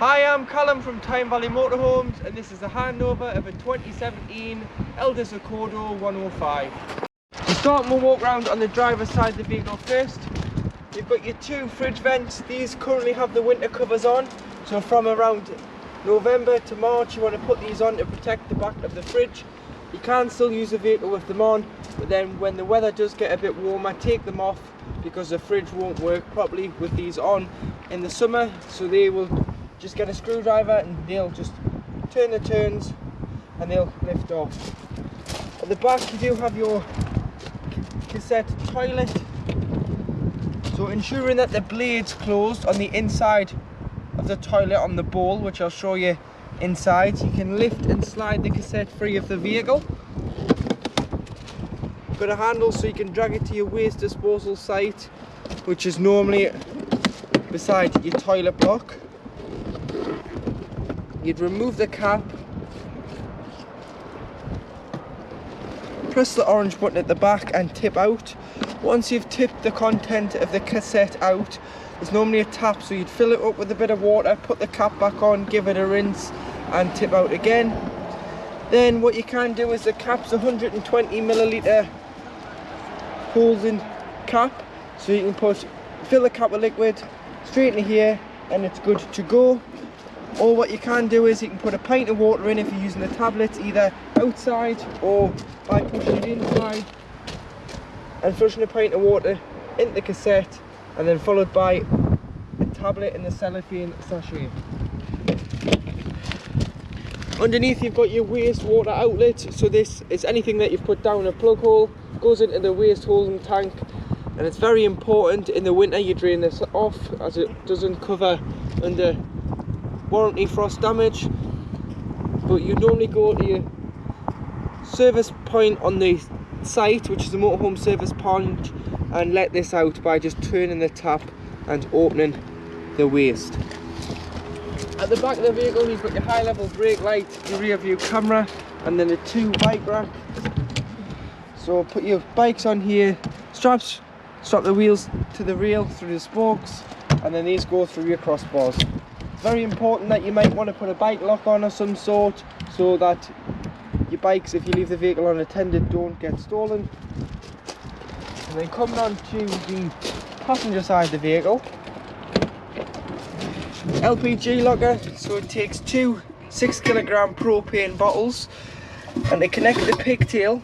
Hi, I'm Callum from Tyne Valley Motorhomes, and this is a handover of a 2017 Elddis Accordo 105. We're starting to walk around on the driver's side of the vehicle first. You've got your two fridge vents. These currently have the winter covers on, so from around November to March you want to put these on to protect the back of the fridge. You can still use the vehicle with them on, but then when the weather does get a bit warmer, take them off because the fridge won't work properly with these on in the summer. So they will just get a screwdriver and they'll just turn the turns and they'll lift off. At the back you do have your cassette toilet, so ensuring that the blade's closed on the inside of the toilet on the bowl, which I'll show you inside. You can lift and slide the cassette free of the vehicle. Got a handle so you can drag it to your waste disposal site, which is normally beside your toilet block. You'd remove the cap, press the orange button at the back and tip out. Once you've tipped the content of the cassette out, there's normally a tap, so you'd fill it up with a bit of water, put the cap back on, give it a rinse and tip out again. Then what you can do is the cap's 120 milliliter holding cap, so you can fill the cap with liquid straight in here and it's good to go. Or what you can do is you can put a pint of water in if you're using the tablets, either outside or by pushing it inside and flushing a pint of water into the cassette, and then followed by a tablet in the cellophane sachet. Underneath you've got your wastewater outlet, so this is anything that you've put down a plug hole, goes into the waste holding tank, and it's very important in the winter you drain this off as it doesn't cover under warranty frost damage. But you normally go to your service point on the site, which is a motorhome service point, and let this out by just turning the tap and opening the waste. At the back of the vehicle you've got your high level brake light, your rear view camera, and then the two bike racks. So put your bikes on here, strap the wheels to the rail through the spokes, and then these go through your crossbars. Very important that you might want to put a bike lock on of some sort, so that your bikes, if you leave the vehicle unattended, don't get stolen. And then coming on to the passenger side of the vehicle, LPG locker, so it takes two 6 kilogram propane bottles, and to connect the pigtail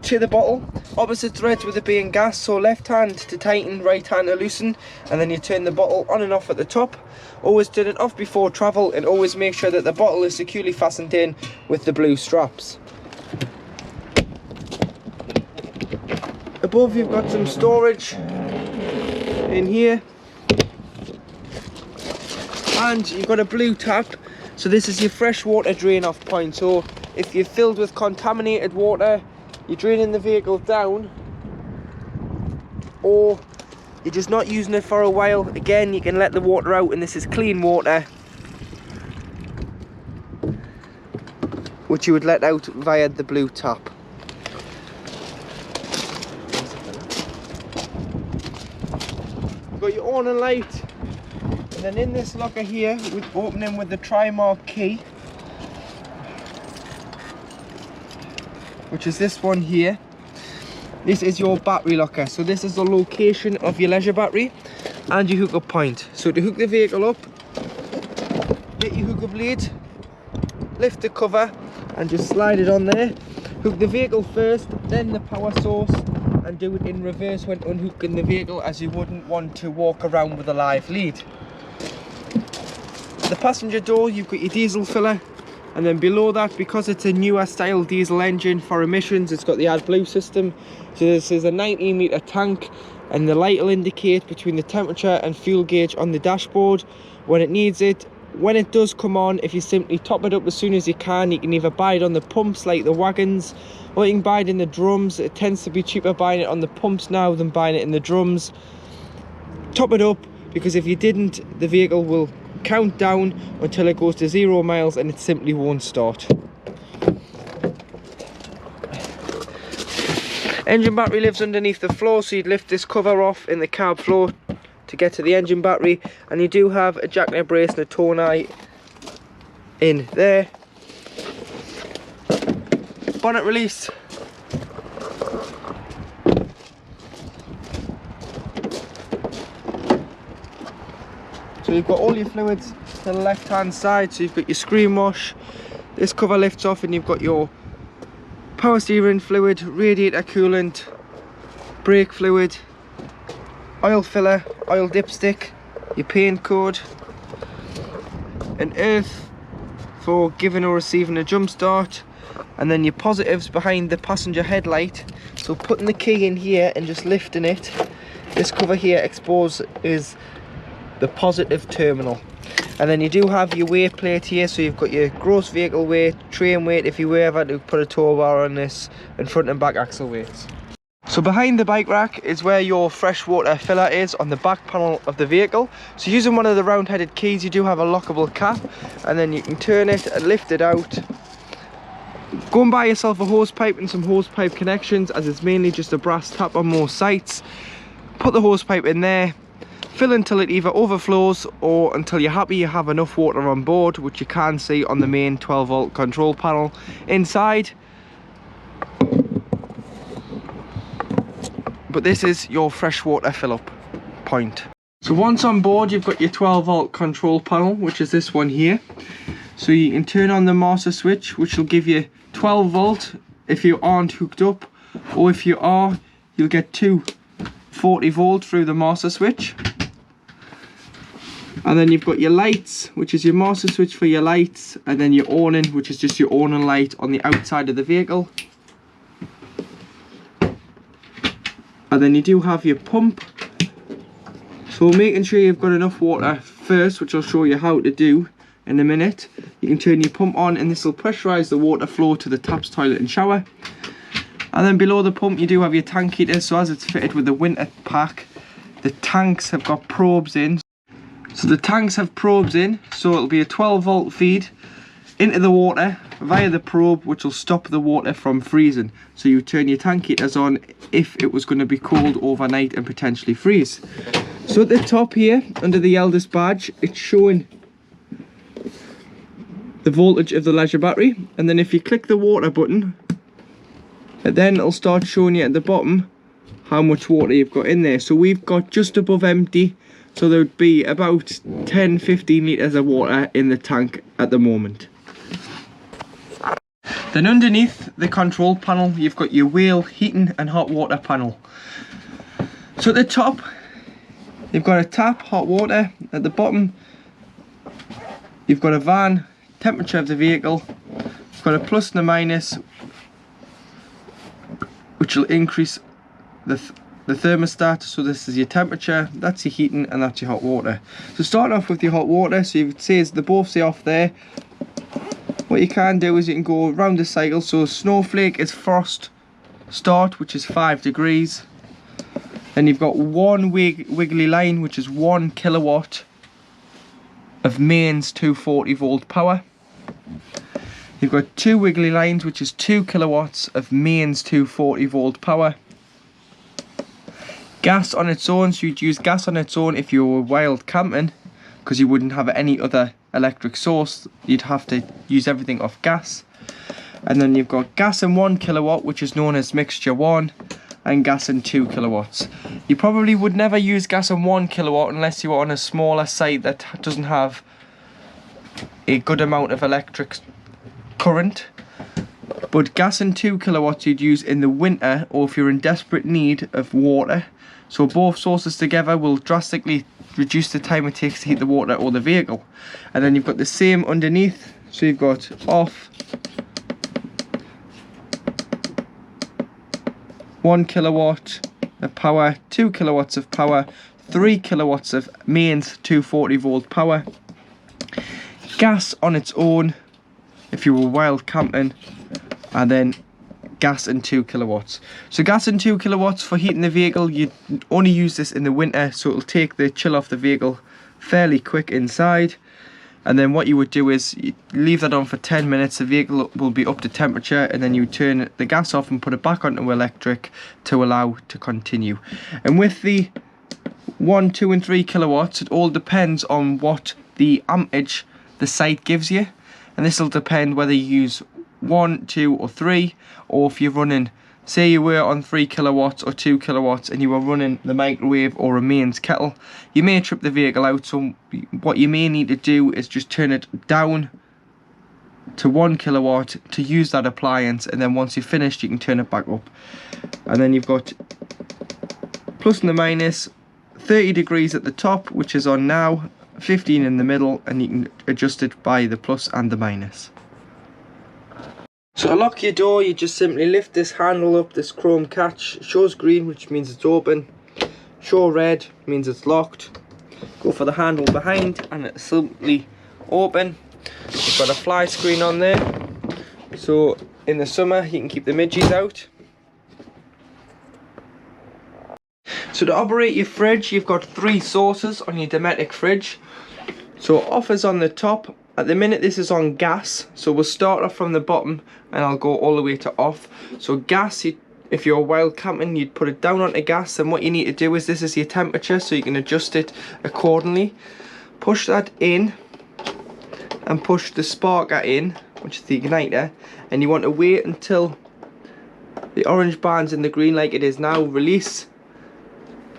to the bottle, opposite threads with it being gas, so left hand to tighten, right hand to loosen, and then you turn the bottle on and off at the top. Always turn it off before travel, and always make sure that the bottle is securely fastened in with the blue straps. Above you've got some storage in here, and you've got a blue tap, so this is your fresh water drain off point. So if you're filled with contaminated water, you're draining the vehicle down, or you're just not using it for a while, again you can let the water out, and this is clean water which you would let out via the blue tap. You've got your awning light, and then in this locker here, with opening with the tri-mark key, which is this one here. This is your battery locker, so this is the location of your leisure battery and your hookup point. So to hook the vehicle up, get your hookup lead, lift the cover and just slide it on there. Hook the vehicle first, then the power source, and do it in reverse when unhooking the vehicle, as you wouldn't want to walk around with a live lead. At the passenger door you've got your diesel filler, and then below that, because it's a newer style diesel engine for emissions, it's got the AdBlue system. So this is a 19 litre tank, and the light will indicate between the temperature and fuel gauge on the dashboard when it needs it. When it does come on, if you simply top it up as soon as you can either buy it on the pumps like the wagons, or you can buy it in the drums. It tends to be cheaper buying it on the pumps now than buying it in the drums. Top it up, because if you didn't, the vehicle will count down until it goes to 0 miles and it simply won't start. Engine battery lives underneath the floor, so you'd lift this cover off in the cab floor to get to the engine battery, and you do have a jackknife brace and a tone eye in there. Bonnet release. So you've got all your fluids to the left hand side. So you've got your screen wash, this cover lifts off, and you've got your power steering fluid, radiator coolant, brake fluid, oil filler, oil dipstick, your paint code, an earth for giving or receiving a jump start, and then your positives behind the passenger headlight. So putting the key in here and just lifting it, this cover here exposes the positive terminal. And then you do have your weight plate here, so you've got your gross vehicle weight, train weight if you were ever to put a tow bar on this, and front and back axle weights. So behind the bike rack is where your freshwater filler is on the back panel of the vehicle. So using one of the round headed keys, you do have a lockable cap, and then you can turn it and lift it out. Go and buy yourself a hose pipe and some hose pipe connections, as it's mainly just a brass tap on most sites. Put the hose pipe in there, fill until it either overflows or until you're happy you have enough water on board, which you can see on the main 12-volt control panel inside. But this is your freshwater fill-up point. So once on board, you've got your 12-volt control panel, which is this one here. So you can turn on the master switch, which will give you 12 volt if you aren't hooked up, or if you are, you'll get two 40 volt through the master switch. And then you've got your lights, which is your master switch for your lights, and then your awning, which is just your awning light on the outside of the vehicle. And then you do have your pump. So making sure you've got enough water first, which I'll show you how to do in a minute. You can turn your pump on, and this will pressurise the water flow to the taps, toilet and shower. And then below the pump you do have your tank heater. So as it's fitted with the winter pack, the tanks have got probes in. So the tanks have probes in, so it'll be a 12-volt feed into the water via the probe, which will stop the water from freezing. So you turn your tank heaters on if it was going to be cold overnight and potentially freeze. So at the top here, under the Elddis badge, it's showing the voltage of the leisure battery. And then if you click the water button, then it'll start showing you at the bottom how much water you've got in there. So we've got just above empty, so there would be about 10-15 litres of water in the tank at the moment. Then underneath the control panel, you've got your wheel heating and hot water panel. So at the top, you've got a tap, hot water. At the bottom, you've got a van, temperature of the vehicle. You've got a plus and a minus, which will increase the thermostat. So this is your temperature, that's your heating, and that's your hot water. So starting off with your hot water, so it says they both say off there. What you can do is you can go around the cycle. So snowflake is frost start, which is 5 degrees. Then you've got one wiggly line, which is 1 kilowatt of mains 240 volt power. You've got 2 wiggly lines, which is 2 kilowatts of mains 240 volt power. Gas on its own, so you'd use gas on its own if you were wild camping, because you wouldn't have any other electric source. You'd have to use everything off gas. And then you've got gas in 1 kilowatt, which is known as mixture 1, and gas in 2 kilowatts. You probably would never use gas in 1 kilowatt unless you were on a smaller site that doesn't have a good amount of electric current. But gas in 2 kilowatts you'd use in the winter, or if you're in desperate need of water. So both sources together will drastically reduce the time it takes to heat the water or the vehicle. And then you've got the same underneath, so you've got off, 1 kilowatt of power, 2 kilowatts of power, 3 kilowatts of mains 240 volt power. Gas on its own if you were wild camping, and then gas and 2 kilowatts. So gas and 2 kilowatts for heating the vehicle. You only use this in the winter, so it'll take the chill off the vehicle fairly quick inside. And then what you would do is you leave that on for 10 minutes. The vehicle will be up to temperature, and then you turn the gas off and put it back onto electric to allow to continue. And with the 1, 2 and 3 kilowatts. It all depends on what the amperage the site gives you, and this will depend whether you use 1, 2 or 3, or if you're running, say you were on 3 kilowatts or 2 kilowatts and you were running the microwave or a mains kettle, you may trip the vehicle out. So what you may need to do is just turn it down to 1 kilowatt to use that appliance, and then once you're finished you can turn it back up. And then you've got plus and the minus, 30 degrees at the top, which is on now, 15 in the middle, and you can adjust it by the plus and the minus. So to lock your door, you just simply lift this handle up. This chrome catch shows green, which means it's open. Show red means it's locked. Go for the handle behind and it's simply open. You've got a fly screen on there, so in the summer you can keep the midges out. So to operate your fridge, you've got 3 sources on your Dometic fridge. So off is on the top. At the minute this is on gas, so we'll start off from the bottom and I'll go all the way to off. So gas, if you're wild camping, you'd put it down onto gas, and what you need to do is, this is your temperature, so you can adjust it accordingly. Push that in and push the sparker in, which is the igniter, and you want to wait until the orange band's in the green like it is now. Release,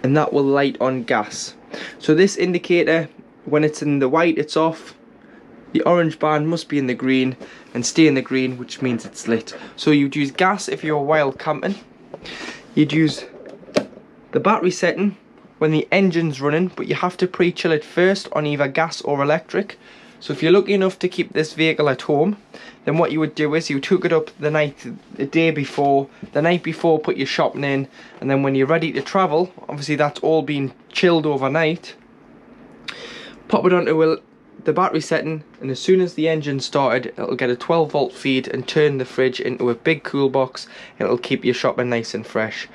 and that will light on gas. So this indicator, when it's in the white, it's off. The orange band must be in the green and stay in the green, which means it's lit. So you'd use gas if you're wild camping. You'd use the battery setting when the engine's running, but you have to pre-chill it first on either gas or electric. So if you're lucky enough to keep this vehicle at home, then what you would do is you would hook it up the night before, put your shopping in, and then when you're ready to travel, obviously that's all been chilled overnight, pop it onto the battery setting, and as soon as the engine started, it'll get a 12-volt feed and turn the fridge into a big cool box. It'll keep your shopping nice and fresh.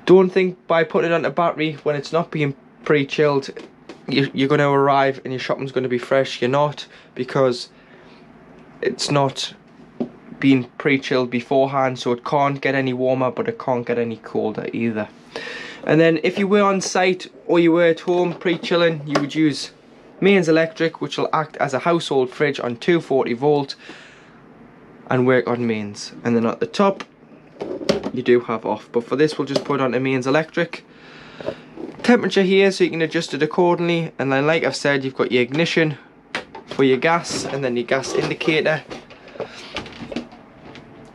Don't think by putting it on a battery when it's not being pre-chilled you're going to arrive and your shopping's going to be fresh. You're not, because it's not been pre-chilled beforehand, so it can't get any warmer, but it can't get any colder either. And then if you were on site or you were at home pre-chilling, you would use mains electric, which will act as a household fridge on 240 volt and work on mains. And then at the top you do have off, but for this we'll just put on a mains electric. Temperature here, so you can adjust it accordingly. And then, like I've said, you've got your ignition for your gas, and then your gas indicator.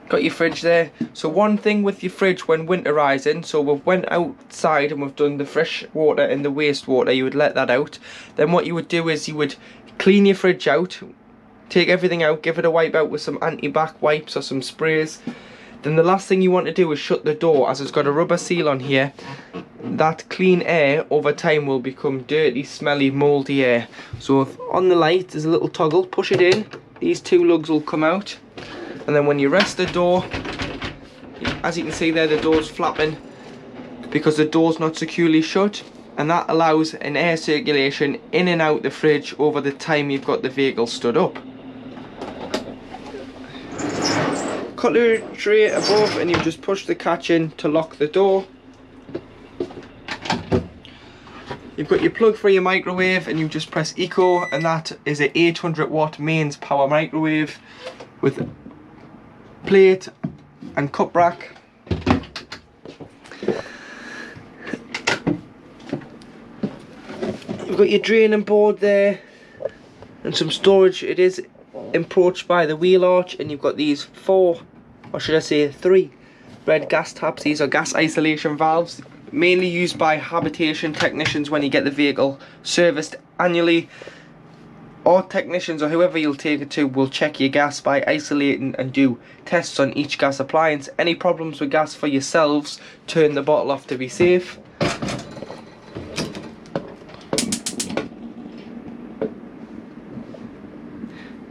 Got your fridge there. So one thing with your fridge when winterizing, so we've went outside and we've done the fresh water and the wastewater, you would let that out. Then what you would do is you would clean your fridge out, take everything out, give it a wipe out with some anti-bac wipes or some sprays. Then the last thing you want to do is shut the door, as it's got a rubber seal on here. That clean air over time will become dirty, smelly, mouldy air. So if on the light there's a little toggle, push it in, these 2 lugs will come out, and then when you rest the door, as you can see there, the door's flapping because the door's not securely shut, and that allows an air circulation in and out the fridge over the time you've got the vehicle stood up. Cutlery tray above, and you just push the catch in to lock the door. You've got your plug for your microwave, and you just press eco, and that is a 800 watt mains power microwave with plate and cup rack. You've got your draining board there and some storage. It is approached by the wheel arch, and you've got these 4, or should I say 3 red gas taps. These are gas isolation valves, mainly used by habitation technicians when you get the vehicle serviced annually. Our technicians, or whoever you'll take it to, will check your gas by isolating and do tests on each gas appliance. Any problems with gas for yourselves, turn the bottle off to be safe.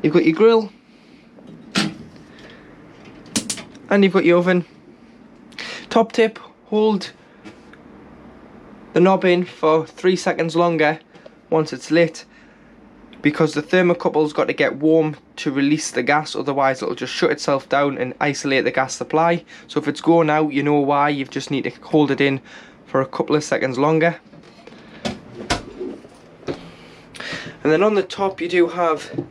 You've got your grill, and you've got your oven. Top tip, hold the knob in for 3 seconds longer once it's lit, because the thermocouple's got to get warm to release the gas, otherwise it'll just shut itself down and isolate the gas supply. So if it's going out, you know why. You just need to hold it in for a couple of seconds longer. And then on the top you do have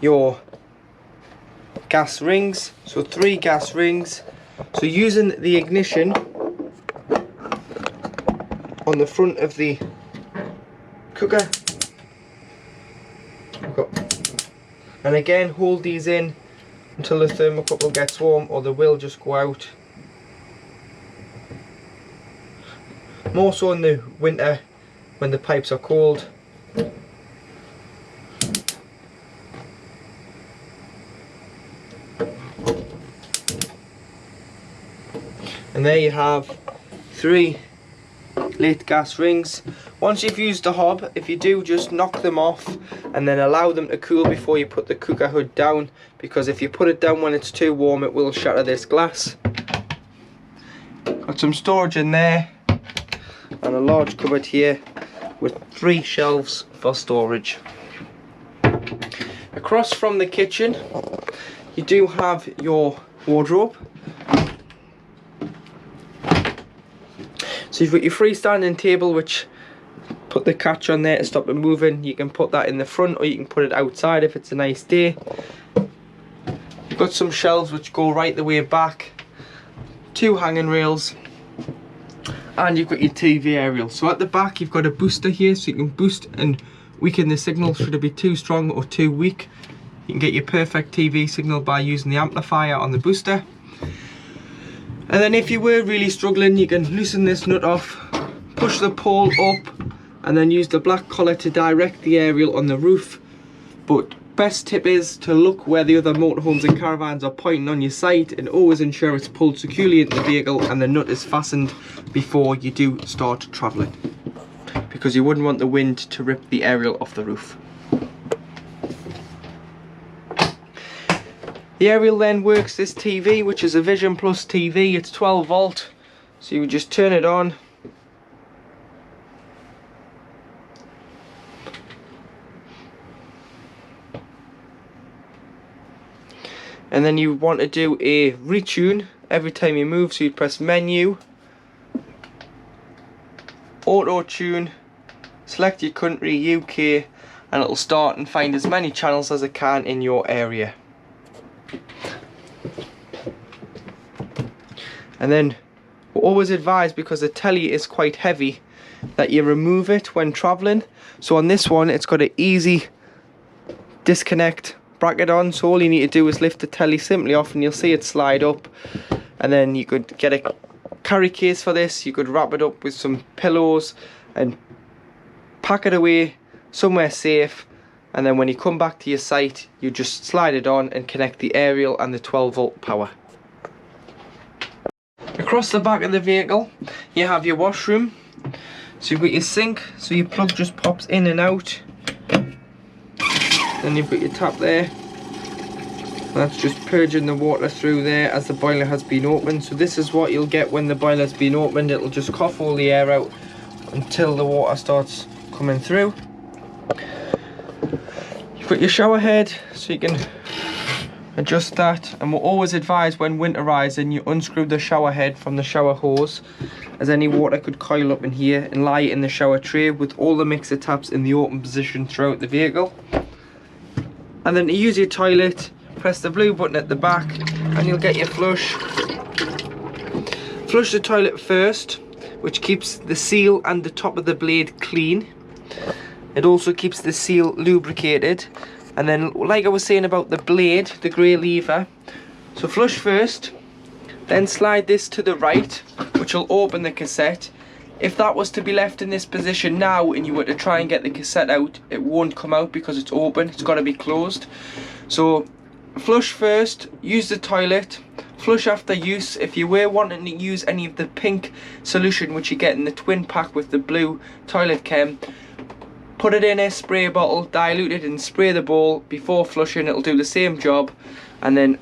your gas rings, so 3 gas rings. So using the ignition on the front of the cooker, and again hold these in until the thermocouple gets warm, or they will just go out. More so in the winter when the pipes are cold. And there you have 3 lit gas rings. Once you've used the hob, if you do, just knock them off and then allow them to cool before you put the cooker hood down, because if you put it down when it's too warm it will shatter this glass. Got some storage in there and a large cupboard here with 3 shelves for storage. Across from the kitchen you do have your wardrobe. So you've got your freestanding table, which put the catch on there to stop it moving. You can put that in the front or you can put it outside if it's a nice day. You've got some shelves which go right the way back, 2 hanging rails, and you've got your TV aerial. So at the back you've got a booster here, so you can boost and weaken the signal should it be too strong or too weak. You can get your perfect TV signal by using the amplifier on the booster. And then if you were really struggling, you can loosen this nut off, push the pole up, and then use the black collar to direct the aerial on the roof. But best tip is to look where the other motorhomes and caravans are pointing on your site, and always ensure it's pulled securely into the vehicle and the nut is fastened before you do start travelling, because you wouldn't want the wind to rip the aerial off the roof. The aerial then works this TV, which is a Vision Plus TV. It's 12 volt, so you would just turn it on. And then you want to do a retune every time you move, so you press menu, auto tune, select your country, UK, and it'll start and find as many channels as it can in your area. And then we're always advised, because the telly is quite heavy, that you remove it when travelling. So on this one it's got an easy disconnect bracket on, so all you need to do is lift the telly simply off and you'll see it slide up. And then you could get a carry case for this, you could wrap it up with some pillows and pack it away somewhere safe, and then when you come back to your site you just slide it on and connect the aerial and the 12 volt power. Across the back of the vehicle you have your washroom. So you've got your sink, so your plug just pops in and out. Then you've got your tap there. That's just purging the water through there as the boiler has been opened. So this is what you'll get when the boiler's been opened. It'll just cough all the air out until the water starts coming through. You've got your shower head, so you can adjust that, and we'll always advise when winterizing you unscrew the shower head from the shower hose, as any water could coil up in here and lie in the shower tray with all the mixer taps in the open position throughout the vehicle. And then to use your toilet, press the blue button at the back and you'll get your flush. Flush the toilet first, which keeps the seal and the top of the blade clean. It also keeps the seal lubricated. And then, like I was saying about the blade, the grey lever, so flush first, then slide this to the right, which will open the cassette. If that was to be left in this position now and you were to try and get the cassette out, it won't come out because it's open, it's got to be closed. So flush first, use the toilet, flush after use. If you were wanting to use any of the pink solution which you get in the twin pack with the blue toilet chem, put it in a spray bottle, dilute it and spray the bowl before flushing. It'll do the same job. And then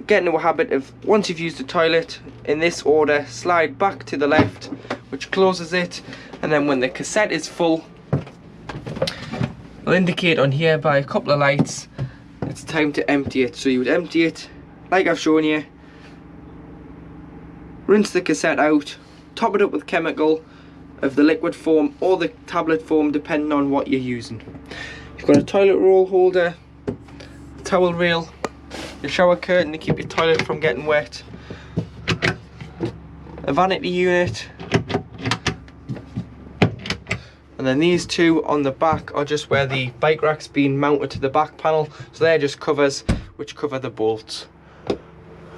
get into a habit of, once you've used the toilet, in this order, slide back to the left, which closes it. And then when the cassette is full, it'll indicate on here by a couple of lights it's time to empty it. So you would empty it like I've shown you, rinse the cassette out, top it up with chemical, of the liquid form or the tablet form, depending on what you're using. You've got a toilet roll holder, towel rail, your shower curtain to keep your toilet from getting wet, a vanity unit, and then these two on the back are just where the bike rack's been mounted to the back panel, so they're just covers which cover the bolts.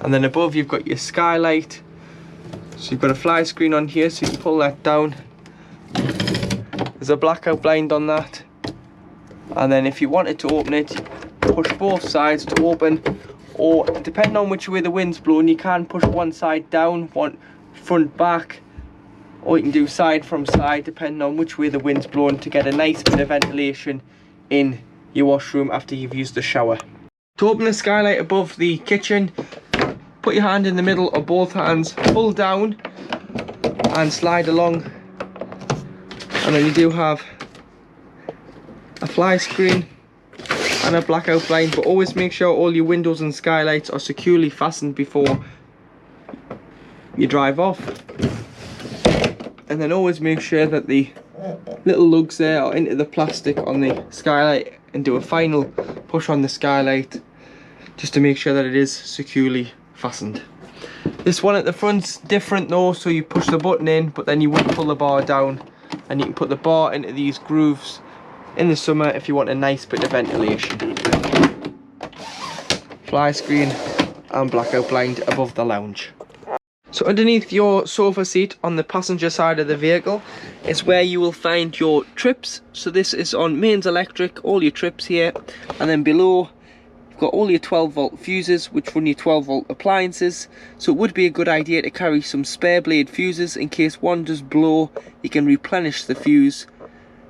And then above you've got your skylight, so you've got a fly screen on here, so you can pull that down. There's a blackout blind on that, and then if you wanted to open it, push both sides to open, or depending on which way the wind's blowing, you can push one side down, one front back, or you can do side from side depending on which way the wind's blowing, to get a nice bit of ventilation in your washroom after you've used the shower. To open the skylight above the kitchen, put your hand in the middle or both hands, pull down and slide along, and then you do have a fly screen and a blackout blind, but always make sure all your windows and skylights are securely fastened before you drive off. And then always make sure that the little lugs there are into the plastic on the skylight, and do a final push on the skylight just to make sure that it is securely fastened. This one at the front's different though, so you push the button in, but then you won't pull the bar down, and you can put the bar into these grooves in the summer if you want a nice bit of ventilation. Fly screen and blackout blind above the lounge. So underneath your sofa seat on the passenger side of the vehicle is where you will find your trips. So this is on mains electric, all your trips here, and then below you've got all your 12-volt fuses which run your 12-volt appliances. So it would be a good idea to carry some spare blade fuses in case one does blow, you can replenish the fuse.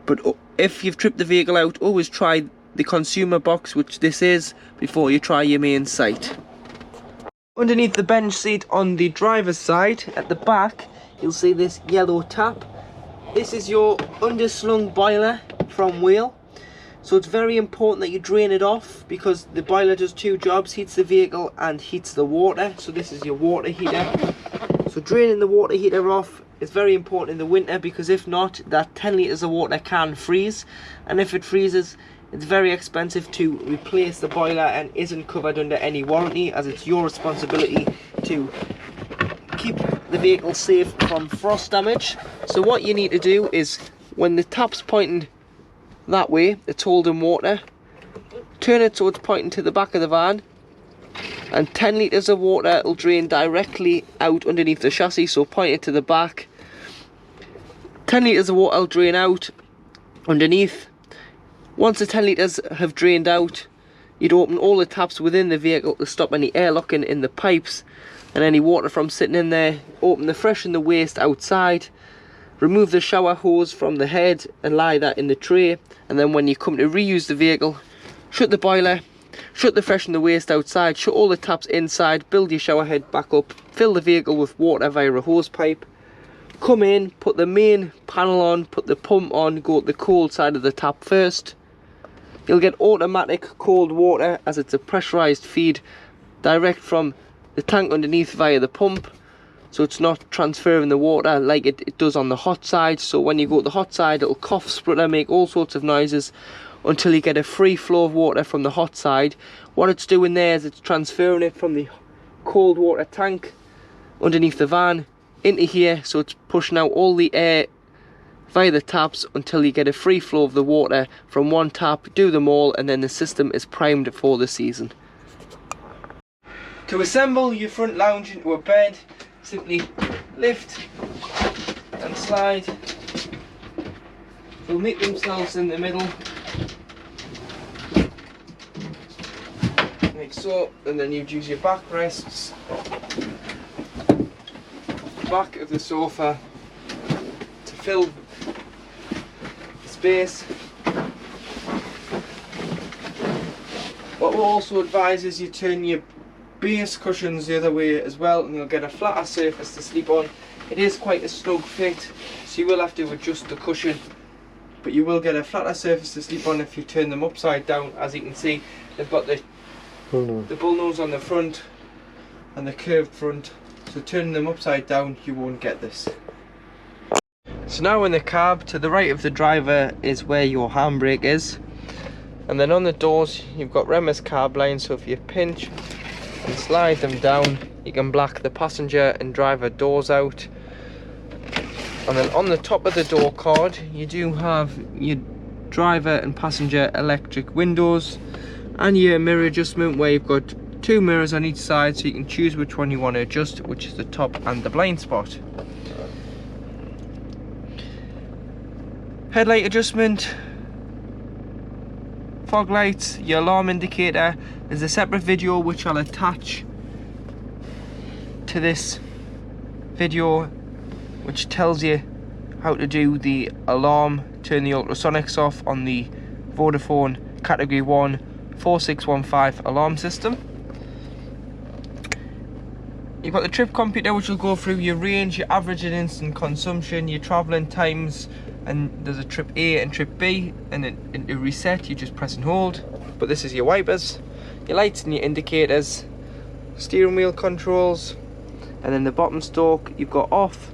But if you've tripped the vehicle out, always try the consumer box, which this is, before you try your main sight. Underneath the bench seat on the driver's side, at the back, you'll see this yellow tap. This is your underslung boiler from wheel. So it's very important that you drain it off, because the boiler does two jobs, heats the vehicle and heats the water. So this is your water heater. So draining the water heater off is very important in the winter, because if not, that 10 litres of water can freeze, and if it freezes, it's very expensive to replace the boiler and isn't covered under any warranty, as it's your responsibility to keep the vehicle safe from frost damage. So what you need to do is, when the tap's pointing that way, it's holding water, turn it so it's pointing to the back of the van, and 10 litres of water will drain directly out underneath the chassis, so point it to the back. 10 litres of water will drain out underneath. Once the 10 litres have drained out, you'd open all the taps within the vehicle to stop any air locking in the pipes and any water from sitting in there. Open the fresh and the waste outside, remove the shower hose from the head and lie that in the tray, and then when you come to reuse the vehicle, shut the boiler, shut the fresh and the waste outside, shut all the taps inside, build your shower head back up, fill the vehicle with water via a hose pipe, come in, put the main panel on, put the pump on, go to the cold side of the tap first. You'll get automatic cold water, as it's a pressurised feed direct from the tank underneath via the pump, so it's not transferring the water like it does on the hot side. So when you go to the hot side, it'll cough, splutter, make all sorts of noises until you get a free flow of water from the hot side. What it's doing there is it's transferring it from the cold water tank underneath the van into here, so it's pushing out all the air via the taps until you get a free flow of the water from one tap. Do them all, and then the system is primed for the season. To assemble your front lounge into a bed, simply lift and slide. They'll meet themselves in the middle, like so, and then you'd use your back rests, back of the sofa, to fill space. What we'll also advise is you turn your base cushions the other way as well, and you'll get a flatter surface to sleep on. It is quite a snug fit, so you will have to adjust the cushion, but you will get a flatter surface to sleep on if you turn them upside down. As you can see, they've got the bullnose on the front and the curved front, so turning them upside down you won't get this. So now in the cab, to the right of the driver is where your handbrake is, and then on the doors you've got Remus carb lines, so if you pinch and slide them down you can black the passenger and driver doors out. And then on the top of the door card you do have your driver and passenger electric windows and your mirror adjustment, where you've got 2 mirrors on each side, so you can choose which one you want to adjust, which is the top and the blind spot. Headlight adjustment, fog lights, your alarm indicator. There's a separate video which I'll attach to this video which tells you how to do the alarm, turn the ultrasonics off on the Vodafone category 1 4615 alarm system. You've got the trip computer which will go through your range, your average and instant consumption, your travelling times, and there's a trip A and trip B, and then to reset you just press and hold. But this is your wipers, your lights and your indicators, steering wheel controls, and then the bottom stalk you've got off,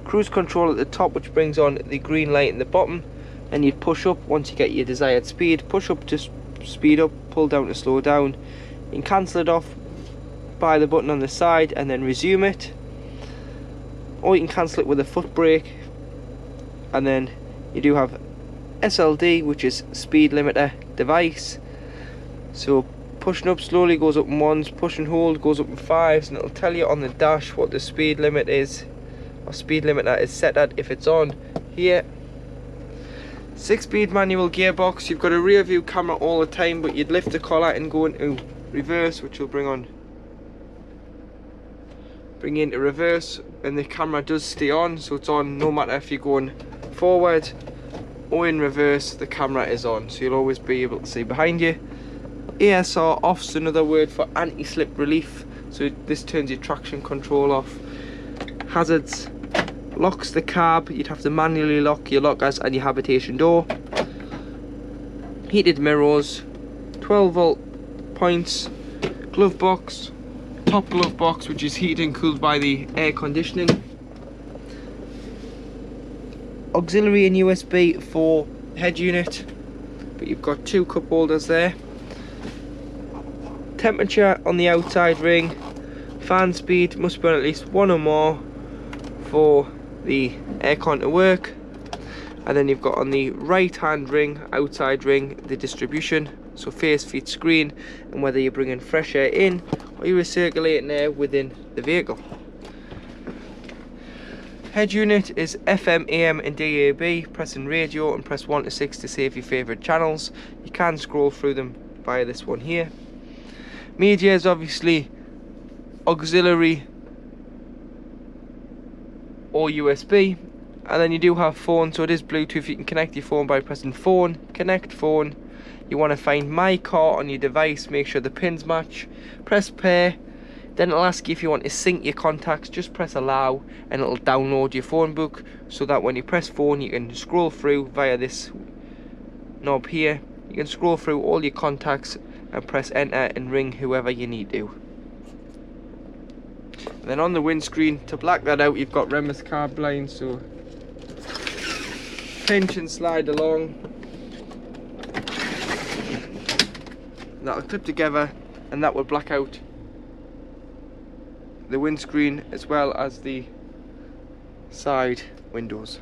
cruise control at the top which brings on the green light in the bottom, and you'd push up once you get your desired speed, push up to speed up, pull down to slow down. You can cancel it off by the button on the side and then resume it, or you can cancel it with a foot brake. And then you do have SLD, which is speed limiter device, so pushing up slowly goes up in 1s, push and hold goes up in 5s, and it'll tell you on the dash what the speed limit is, or speed limiter is set at if it's on here. 6-speed manual gearbox. You've got a rear view camera all the time, but you'd lift the collar and go into reverse, which will bring you into reverse, and the camera does stay on, so it's on no matter if you're going forward or in reverse, the camera is on, so you'll always be able to see behind you. ASR off's another word for anti-slip relief, so this turns your traction control off. Hazards, locks the cab, you'd have to manually lock your lockers and your habitation door. Heated mirrors, 12-volt points, glove box, top glove box which is heated and cooled by the air conditioning, auxiliary and USB for head unit, but you've got 2 cup holders there. Temperature on the outside ring, fan speed must be on at least 1 or more for the aircon to work, and then you've got on the right hand ring, outside ring, the distribution, so face, feet, screen, and whether you're bringing fresh air in or you're recirculating air within the vehicle. Head unit is FM, AM and DAB. Pressing radio and press 1 to 6 to save your favourite channels. You can scroll through them via this one here. Media is obviously auxiliary or USB, and then you do have phone, so it is Bluetooth. You can connect your phone by pressing phone, connect phone. You want to find my car on your device, make sure the pins match, press pair, then it'll ask you if you want to sync your contacts. Just press allow and it'll download your phone book, so that when you press phone you can scroll through via this knob here. You can scroll through all your contacts and press enter and ring whoever you need to. And then on the windscreen, to black that out, you've got Remus carb lines, so pinch and slide along. That'll clip together and that will black out the windscreen as well as the side windows.